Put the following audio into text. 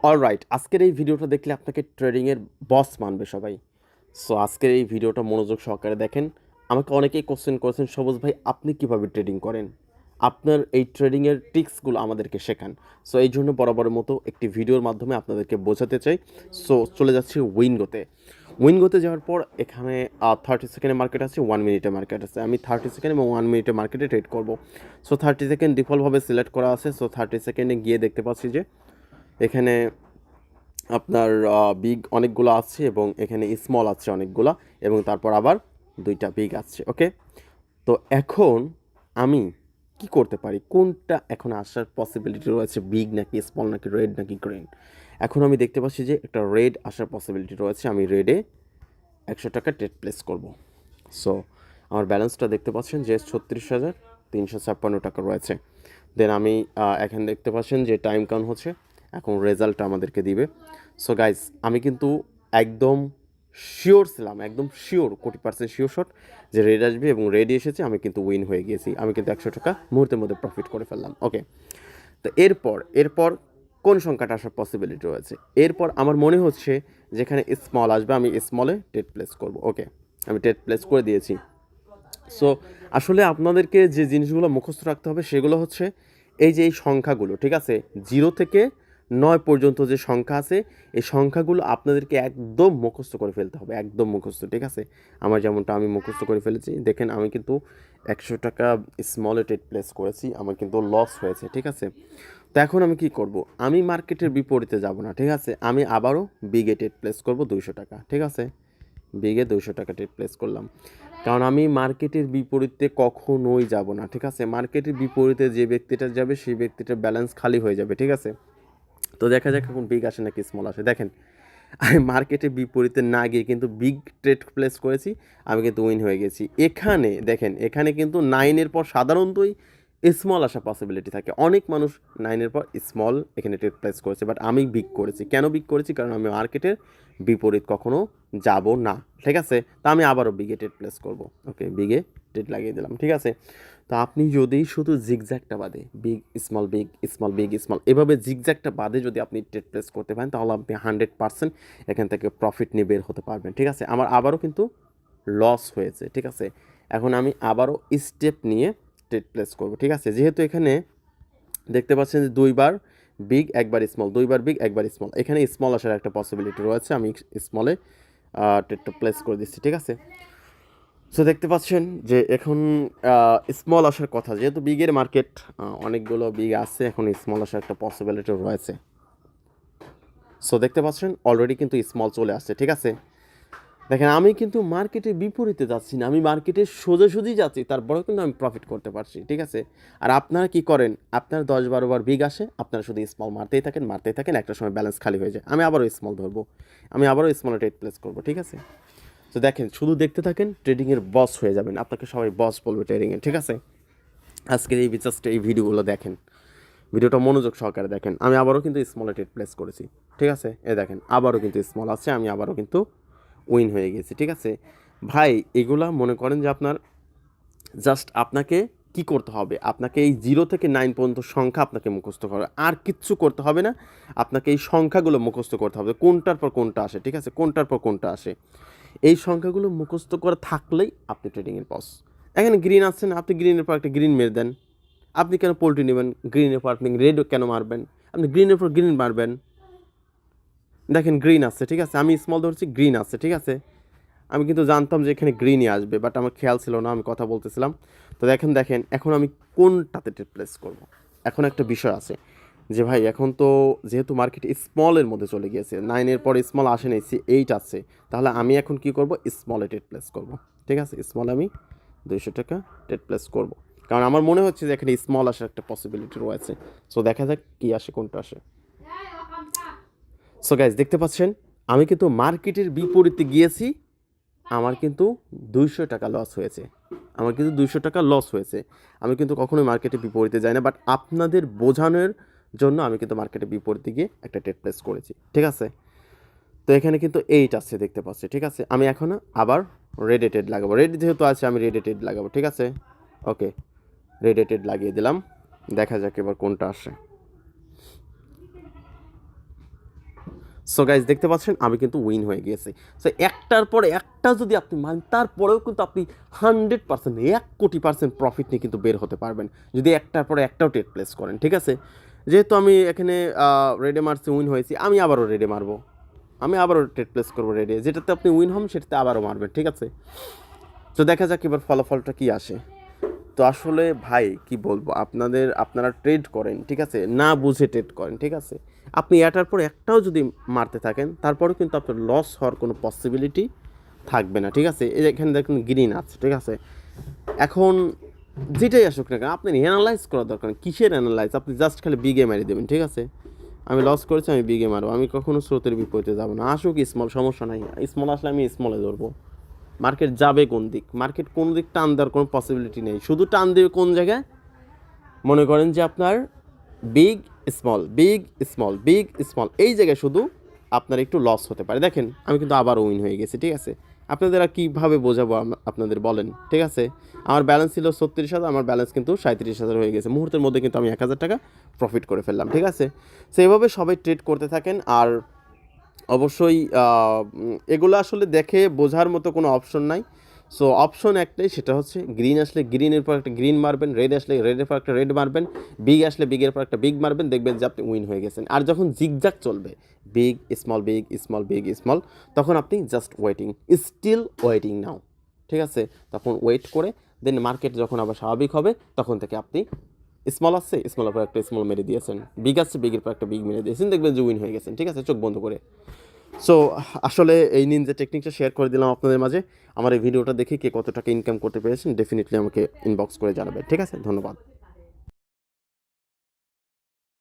Alright, আজকের এই ভিডিওটা দেখলে আপনাকে ট্রেডিংয়ের বস মানবে সবাই। সো আজকের এই ভিডিওটা মনোযোগ সহকারে দেখেন। আমাকে অনেকেই কোশ্চেন করেছেন, সবুজ ভাই আপনি কিভাবে ট্রেডিং করেন, আপনার এই ট্রেডিংয়ের ট্রিক্সগুলো আমাদেরকে শেখান। সো এই জন্য বরাবরের মতো একটি ভিডিওর মাধ্যমে আপনাদেরকে বোঝাতে চাই। সো চলে যাচ্ছি উইনগোতে। উইনগোতে যাওয়ার পর এখানে 30 সেকেন্ডের মার্কেট আছে, 1 মিনিটের মার্কেট আছে। আমি 30 সেকেন্ড এবং 1 মিনিটের মার্কেটে ট্রেড করব। সো 30 সেকেন্ড ডিফল্টভাবে সিলেক্ট করা আছে। সো 30 সেকেন্ডে গিয়ে দেখতে পাচ্ছি যে এখানে আপনার বিগ অনেকগুলো আছে এবং এখানে স্মল আছে অনেকগুলা, এবং তারপর আবার দুইটা বিগ আছে। ওকে, তো এখন আমি কি করতে পারি, কোনটা এখন আসার পসিবিলিটি রয়েছে, বিগ নাকি স্মল নাকি রেড নাকি গ্রিন? এখন আমি দেখতে পাচ্ছি যে একটা রেড আসার পসিবিলিটি রয়েছে। আমি রেডে 100 টাকা ট্রেড প্লেস করব। সো আমার ব্যালেন্সটা দেখতে পাচ্ছেন যে 36,356 টাকা রয়েছে। দেন আমি এখানে দেখতে পাচ্ছেন যে টাইম কাউন্ট হচ্ছে, এখন রেজাল্টটা আমাদেরকে দিবে। সো গাইজ, আমি কিন্তু একদম শিওর ছিলাম, একদম শিওর, কোটি পার্সেন্ট শিওর শট যে রেড আসবে, এবং রেডি এসেছে। আমি কিন্তু উইন হয়ে গিয়েছি, আমি কিন্তু 100 টাকা মুহূর্তের মধ্যে প্রফিট করে ফেললাম। ওকে, তো এরপর কোন সংখ্যাটা আসার পসিবিলিটি রয়েছে? এরপর আমার মনে হচ্ছে যেখানে স্মল আসবে আমি স্মলে ট্রেড প্লেস করব। ওকে, আমি ট্রেড প্লেস করে দিয়েছি। সো আসলে আপনাদেরকে যে জিনিসগুলো মুখস্থ রাখতে হবে সেগুলো হচ্ছে এই যে এই সংখ্যাগুলো, ঠিক আছে? 0 থেকে 9 পর্যন্ত যে সংখ্যা আছে, এই সংখ্যাগুলো আপনাদেরকে একদম মুখস্থ করে ফেলতে হবে, একদম মুখস্থ, ঠিক আছে? আমার যেমনটা আমি মুখস্থ করে ফেলেছি। দেখেন, আমি কিন্তু 100 টাকা স্মলে ট্রেড প্লেস করেছি, আমার কিন্তু লস হয়েছে, ঠিক আছে? তো এখন আমি কি করব? আমি মার্কেটের বিপরীতে যাব না, ঠিক আছে? আমি আবারও বিগে ট্রেড প্লেস করব 200 টাকা, ঠিক আছে? বিগে 200 টাকা ট্রেড প্লেস করলাম, কারণ আমি মার্কেটের বিপরীতে কখনোই যাব না, ঠিক আছে? মার্কেটের বিপরীতে যে ব্যক্তিটা যাবে সেই ব্যক্তিটার ব্যালেন্স খালি হয়ে যাবে, ঠিক আছে? তো দেখা যাক এখন বিগ আসে নাকি স্মল আসে। দেখেন, আমি মার্কেটের বিপরীতে না গিয়ে কিন্তু বিগ ট্রেড প্লেস করেছি, আমি কিন্তু উইন হয়ে গেছি। এখানে দেখেন, এখানে কিন্তু 9-এর পর সাধারণতই স্মল আসা পসিবিলিটি থাকে। অনেক মানুষ 9-এর পর স্মল এখানে ট্রেড প্লেস করেছে, বাট আমি বিগ করেছি। কেন বিগ করেছি? কারণ আমি মার্কেটের বিপরীত কখনো যাব না, ঠিক আছে? তা আমি আবারও বিগে ট্রেড প্লেস করব। ওকে, বিগে ট্রেড লাগিয়ে দিলাম, ঠিক আছে? তো আপনি যদি শুধু জিগজ্যাগটা বাদে big small big small big small এভাবে জিগজ্যাগটা বাদে যদি আপনি ট্রেড প্লেস করতে পারেন, তাহলে আপনি 100% এখান থেকে প্রফিট নিয়ে বের হতে পারবেন, ঠিক আছে? আমার আবারও কিন্তু লস হয়েছে, ঠিক আছে? এখন আমি আবারও স্টেপ নিয়ে ট্রেড প্লেস করব, ঠিক আছে? যেহেতু এখানে দেখতে পাচ্ছেন যে দুইবার বিগ একবার স্মল, দুইবার বিগ একবার স্মল, এখানে স্মল আসার একটা পসিবিলিটি রয়েছে। আমি স্মলে ট্রেডটা প্লেস করে দিচ্ছি, ঠিক আছে? সো দেখতে পাচ্ছেন যে এখন স্মল আসার কথা, যেহেতু বিগের মার্কেট অনেকগুলো বিগ আছে, এখন স্মল আসার একটা পসিবিলিটি রয়েছে। সো দেখতে পাচ্ছেন অলরেডি কিন্তু স্মল চলে আসছে, ঠিক আছে? দেখেন, আমি কিন্তু মার্কেটের বিপরীতে যাচ্ছি না, আমি মার্কেটের সোজাসুজি যাচ্ছি, তারপরেও কিন্তু আমি প্রফিট করতে পারছি, ঠিক আছে? আর আপনারা কি করেন? আপনার 10-12 বার বিগ আসে, আপনারা শুধু স্মল মারতেই থাকেন, একটা সময় ব্যালেন্স খালি হয়ে যায়। আমি আবারও স্মল ধরবো, আমি আবারও স্মলে ট্রেড প্লেস করবো, ঠিক আছে? তো দেখেন, শুধু দেখতে থাকেন, ট্রেডিংয়ের বস হয়ে যাবেন, আপনাকে সবাই বস বলবে ট্রেডিংয়ে, ঠিক আছে? আজকের এই জাস্ট এই ভিডিওগুলো দেখেন, ভিডিওটা মনোযোগ সহকারে দেখেন। আমি আবারও কিন্তু স্মলে ট্রেড প্লেস করেছি, ঠিক আছে? এ দেখেন, আবারও কিন্তু স্মল আছে, আমি আবারও কিন্তু উইন হয়ে গেছি, ঠিক আছে? ভাই, এগুলা মনে করেন যে আপনার জাস্ট আপনাকে কি করতে হবে, আপনাকে এই 0 থেকে 9 পর্যন্ত সংখ্যা আপনাকে মুখস্থ করতে হবে, আর কিচ্ছু করতে হবে না। আপনাকে এই সংখ্যাগুলো মুখস্থ করতে হবে, কোনটার পর কোনটা আসে, ঠিক আছে? কোনটার পর কোনটা আসে, এই সংখ্যাগুলো মুখস্থ করে থাকলেই আপনি ট্রেডিংয়ের বস। এখানে গ্রিন আসছে না, আপনি গ্রিনের পর একটা গ্রিন মেরে দেন। আপনি কেন পোল্ট্রি নেবেন? গ্রিনের পর আপনি রেড কেন মারবেন? আপনি গ্রিনের পর গ্রিন মারবেন। দেখেন, গ্রিন আসছে, ঠিক আছে? আমি স্মল ধরছি, গ্রিন আসছে, ঠিক আছে? আমি কিন্তু জানতাম যে এখানে গ্রিনই আসবে, বাট আমার খেয়াল ছিল না, আমি কথা বলতেছিলাম। তো দেখেন এখন আমি কোনটাতে ট্রেড প্লেস করব? এখন একটা বিষয় আছে যে ভাই, এখন তো যেহেতু মার্কেট স্মলের মধ্যে চলে গিয়েছে, 9-এর পর স্মল আসে নাই, 8 আছে, তাহলে আমি এখন কি করব? স্মলে ট্রেড প্লেস করব, ঠিক আছে? স্মলে আমি 200 টাকা ট্রেড প্লেস করব, কারণ আমার মনে হচ্ছে যে এখানে স্মল আসার একটা পসিবিলিটি রয়েছে। সো দেখা যাক কী আসে, কোনটা আসে। সো গাইজ, দেখতে পাচ্ছেন আমি কিন্তু মার্কেটের বিপরীতে গিয়েছি, আমার কিন্তু 200 টাকা লস হয়েছে, আমার কিন্তু 200 টাকা লস হয়েছে। আমি কিন্তু কখনোই মার্কেটের বিপরীতে যাই না, বাট আপনাদের বোঝানোর জন্য আমি কিন্তু মার্কেটের বিপরীতে গিয়ে একটা ট্রেড প্লেস করেছি, ঠিক আছে? তো এখানে কিন্তু 8 আসছে, দেখতে পাচ্ছি, ঠিক আছে? আমি এখন আবার রেডে ট্রেড লাগাবো, রেড যেহেতু আছে আমি রেডে ট্রেড লাগাবো, ঠিক আছে? ওকে, রেডে ট্রেড লাগিয়ে দিলাম, দেখা যাক এবার কোনটা আসে। সো গাইজ দেখতে পাচ্ছেন আমি কিন্তু উইন হয়ে গিয়েছি। সো একটার পরে একটা যদি আপনি মানেন তারপরেও কিন্তু আপনি 100% 1,000,000,000% প্রফিট নিয়ে কিন্তু বের হতে পারবেন যদি একটার পরে একটাও ট্রেড প্লেস করেন, ঠিক আছে? যেহেতু আমি এখানে রেডে মারছি, উইন হয়েছি, আমি আবারও রেডে মারবো, আমি আবারও ট্রেড প্লেস করবো রেডে, যেটাতে আপনি উইন হন সেটাতে আবারও মারবেন, ঠিক আছে? তো দেখা যাক এবার ফলাফলটা কী আসে। তো আসলে ভাই কি বলবো, আপনারা ট্রেড করেন, ঠিক আছে, না বুঝে ট্রেড করেন, ঠিক আছে? আপনি এটার পর একটাও যদি মারতে থাকেন তারপরেও কিন্তু আপনার লস হওয়ার কোনো পসিবিলিটি থাকবে না, ঠিক আছে? এই যে এখানে দেখুন গ্রিন আছে, ঠিক আছে? এখন যেটাই আসুক না কেন আপনি অ্যানালাইজ করার দরকার নেই। কিসের অ্যানালাইজ? আপনি জাস্ট খালি বিগে মারি দেবেন, ঠিক আছে? আমি লস করেছি, আমি বিগে মারবো, আমি কখনো স্রোতের বিপরীতে যাবো না। আসুক স্মল, সমস্যা নাই, স্মল আসলে আমি স্মলে ধরবো। মার্কেট যাবে কোন দিক, মার্কেট কোন দিক টান দেওয়ার কোনো পসিবিলিটি নেই, শুধু টান দেবে কোন জায়গায়? মনে করেন যে আপনার big small, big small, big small, এই জায়গায় শুধু আপনার একটু লস হতে পারে। দেখেন আমি কিন্তু আবার উইন হয়ে গেছি, ঠিক আছে? আপনাদের আর কীভাবে বোঝাবো আপনাদের বলেন, ঠিক আছে? আমার ব্যালেন্স ছিল 36,000, আমার ব্যালেন্স কিন্তু 37,000 হয়ে গেছে। মুহূর্তের মধ্যে কিন্তু আমি 1,000 টাকা প্রফিট করে ফেললাম, ঠিক আছে? সো এভাবে সবাই ট্রেড করতে থাকেন। আর অবশ্যই এগুলো আসলে দেখে বোঝার মতো কোনো অপশন নাই। সো অপশন একটাই, সেটা হচ্ছে গ্রিন আসলে গ্রিনের পর একটা গ্রিন মারবেন, রেড আসলে রেডের পর একটা রেড মারবেন, বিগ আসলে বিগের পর একটা বিগ মারবেন, দেখবেন যে আপনি উইন হয়ে গেছেন। আর যখন জিগজ্যাগ চলবে, big small big small big small, তখন আপনি জাস্ট ওয়েটিং, স্টিল ওয়েটিং নাও, ঠিক আছে? তখন ওয়েট করে দেন মার্কেট যখন আবার স্বাভাবিক হবে তখন থেকে আপনি স্মল আসছে, স্মলের পর একটা স্মল মেরে দিয়েছেন, বিগ আসছে, বিগের পর একটা বিগ মেরে দিয়েছেন, দেখবেন যে উইন হয়ে গেছেন, ঠিক আছে? চোখ বন্ধ করে। সো আসলে এই নিনজা টেকনিকটা শেয়ার করে দিলাম আপনাদের মাঝে। আমার এই ভিডিওটা দেখে কে কত টাকা ইনকাম করতে পেরেছেন ডেফিনেটলি আমাকে ইনবক্স করে জানাবেন, ঠিক আছে? ধন্যবাদ।